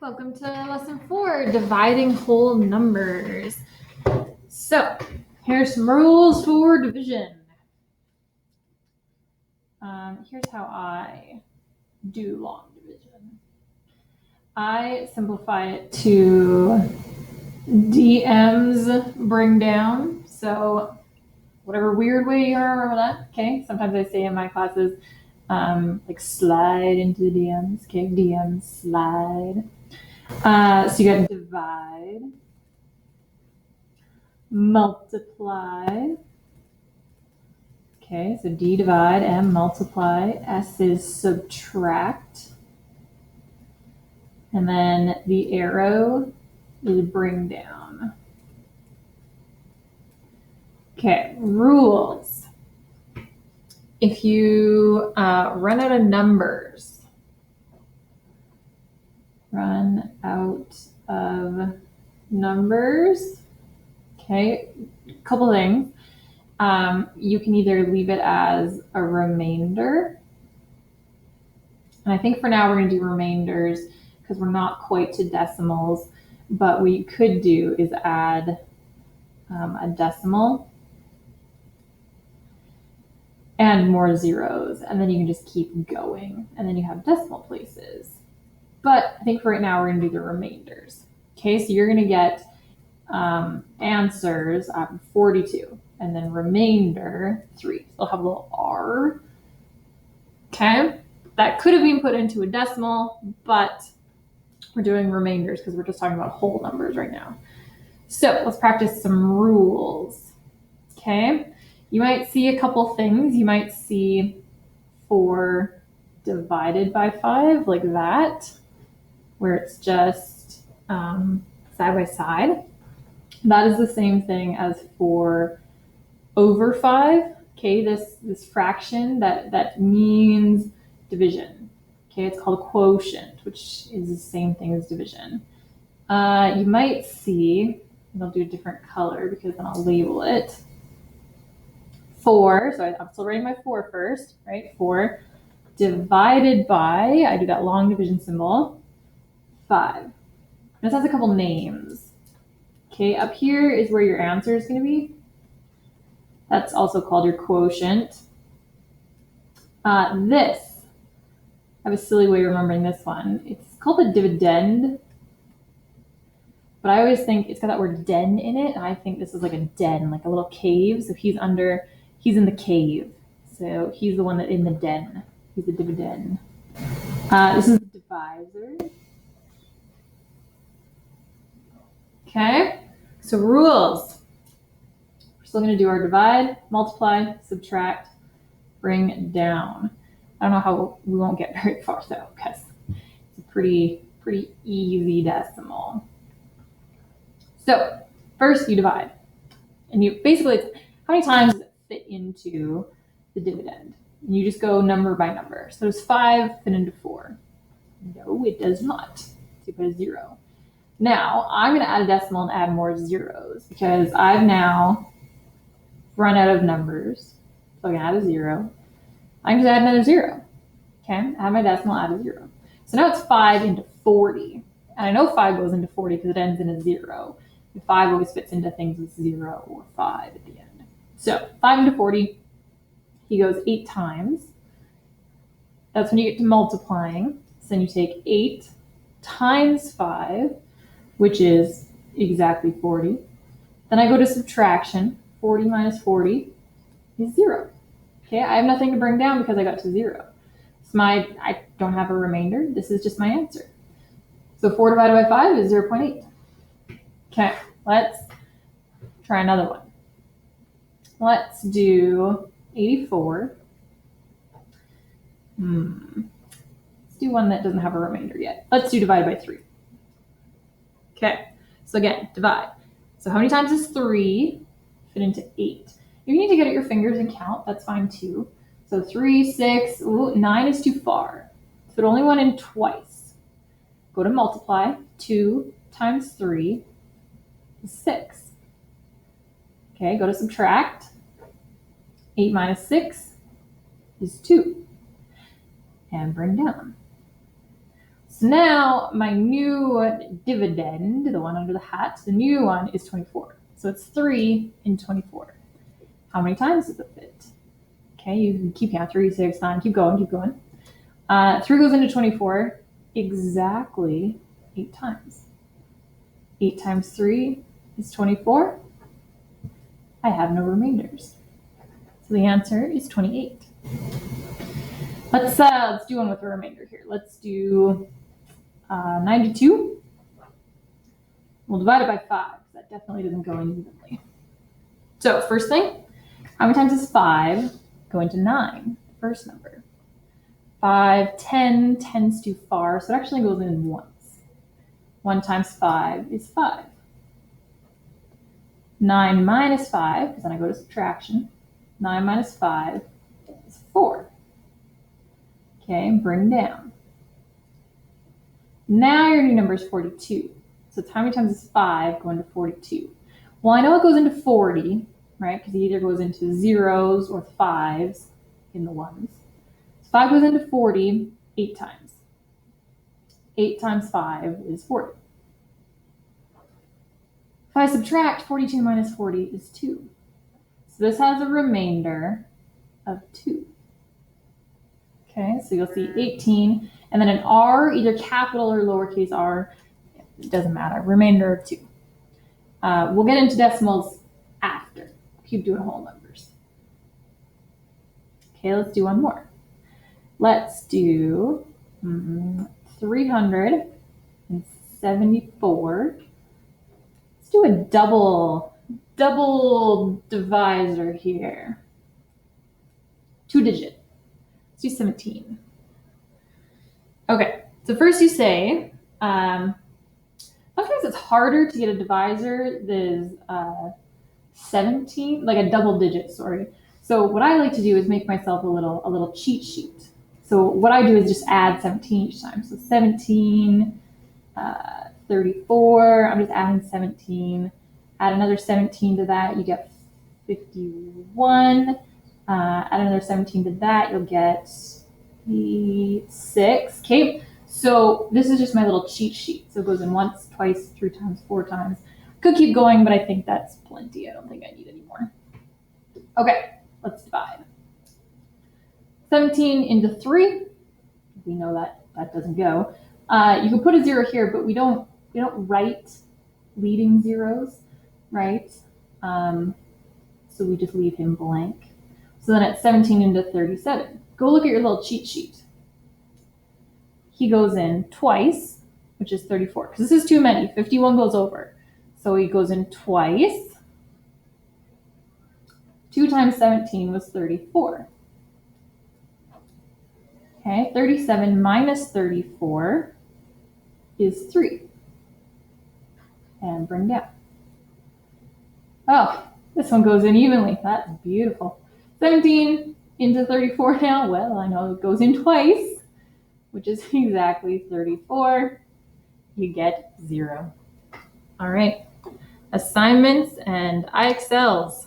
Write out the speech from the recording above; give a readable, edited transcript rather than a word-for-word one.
Welcome to lesson 4, dividing whole numbers. So here's some rules for division. Here's how I do long division. I simplify it to DMs bring down. So whatever weird way you remember that, okay? Sometimes I say in my classes, like slide into the DMs, okay? DMs slide. So you got divide, multiply. Okay, so D divide, M multiply, S is subtract. And then the arrow is bring down. Okay, rules. If you run out of numbers, okay, a couple things. You can either leave it as a remainder. And I think for now we're going to do remainders because we're not quite to decimals. But what you could do is add a decimal and more zeros. And then you can just keep going. And then you have decimal places. But I think for right now we're going to do the remainders. Okay, so you're going to get answers 42. And then remainder 3. So they'll have a little R. Okay, that could have been put into a decimal, but we're doing remainders because we're just talking about whole numbers right now. So let's practice some rules. Okay, you might see a couple things. You might see 4 divided by 5 like that, where it's just side by side. That is the same thing as 4 over 5. Okay, this fraction that means division. Okay, it's called quotient, which is the same thing as division. You might see, and I'll do a different color because then I'll label it. 4, so I'm still writing my 4 first, right? 4 divided by, I do that long division symbol, 5. This has a couple names. Okay, up here is where your answer is going to be. That's also called your quotient. This, I have a silly way of remembering this one. It's called the dividend, but I always think it's got that word den in it, and I think this is like a den, like a little cave. So he's in the cave. So he's the one that in the den. He's the dividend. This is the divisor. Okay, so rules. We're still going to do our divide, multiply, subtract, bring down. I don't know how we won't get very far though, because it's a pretty easy decimal. So first you divide, and you basically, how many times does it fit into the dividend? And you just go number by number. So does 5 fit into 4? No, it does not. So you put a 0. Now I'm going to add a decimal and add more zeros because I've now run out of numbers. So I can add a 0. I can just add another 0. Okay, add my decimal, add a 0. So now it's 5 into 40. And I know 5 goes into 40 because it ends in a 0. And 5 always fits into things with 0 or 5 at the end. So 5 into 40, he goes 8 times. That's when you get to multiplying. So then you take 8 times 5, which is exactly 40. Then I go to subtraction. 40 minus 40 is 0. Okay, I have nothing to bring down because I got to 0. So I don't have a remainder. This is just my answer. So 4 divided by 5 is 0.8. Okay, let's try another one. Let's do 84. Let's do one that doesn't have a remainder yet. Let's do divided by 3. Okay, so again, divide. So how many times is 3 fit into 8? You need to get at your fingers and count. That's fine too. So 3, 6, 9 is too far. So it only went in twice. Go to multiply. 2 times 3 is 6. Okay, go to subtract. 8 minus 6 is 2. And bring down. So now my new dividend, the one under the hat, the new one is 24. So it's 3 in 24. How many times does it fit? Okay, you can keep counting, 3, 6, 9, keep going, keep going. 3 goes into 24 exactly 8 times. 8 times 3 is 24. I have no remainders. So the answer is 28. Let's do one with a remainder here. Let's do 92. We'll divide it by 5. That definitely doesn't go in evenly. So first thing, how many times does 5 go into 9? First number. 5, 10, 10's too far, so it actually goes in once. 1 times 5 is 5. 9 minus 5, because then I go to subtraction. 9 minus 5 is 4. Okay, bring down. Now your new number is 42. So how many times does 5 go into 42? Well, I know it goes into 40, right? Because it either goes into zeros or 5s in the ones. So 5 goes into 40 8 times. 8 times 5 is 40. If I subtract 42 minus 40 is 2. So this has a remainder of 2. Okay, so you'll see 18, and then an R, either capital or lowercase r, it doesn't matter, remainder of 2. We'll get into decimals after. Keep doing whole numbers. Okay, let's do one more. Let's do 374. Let's do a double divisor here. 2-digit. Let's do 17. Okay, so first you say, sometimes it's harder to get a divisor than 17, like a double digit, sorry. So what I like to do is make myself a little cheat sheet. So what I do is just add 17 each time. So 17, 34, I'm just adding 17. Add another 17 to that, you get 51. Add another 17 to that, you'll get 6. Okay, so this is just my little cheat sheet. So it goes in once, twice, 3 times, 4 times. Could keep going, but I think that's plenty. I don't think I need any more. Okay, let's divide. 17 into 3. We know that doesn't go. You can put a 0 here, but we don't write leading zeros, right? So we just leave him blank. So then it's 17 into 37. Go look at your little cheat sheet. He goes in twice, which is 34, because this is too many. 51 goes over. So he goes in twice. 2 times 17 was 34. Okay, 37 minus 34 is 3. And bring down. Oh, this one goes in evenly. That's beautiful. 17 into 34 now. Well, I know it goes in twice, which is exactly 34. You get 0. All right. Assignments and IXLs.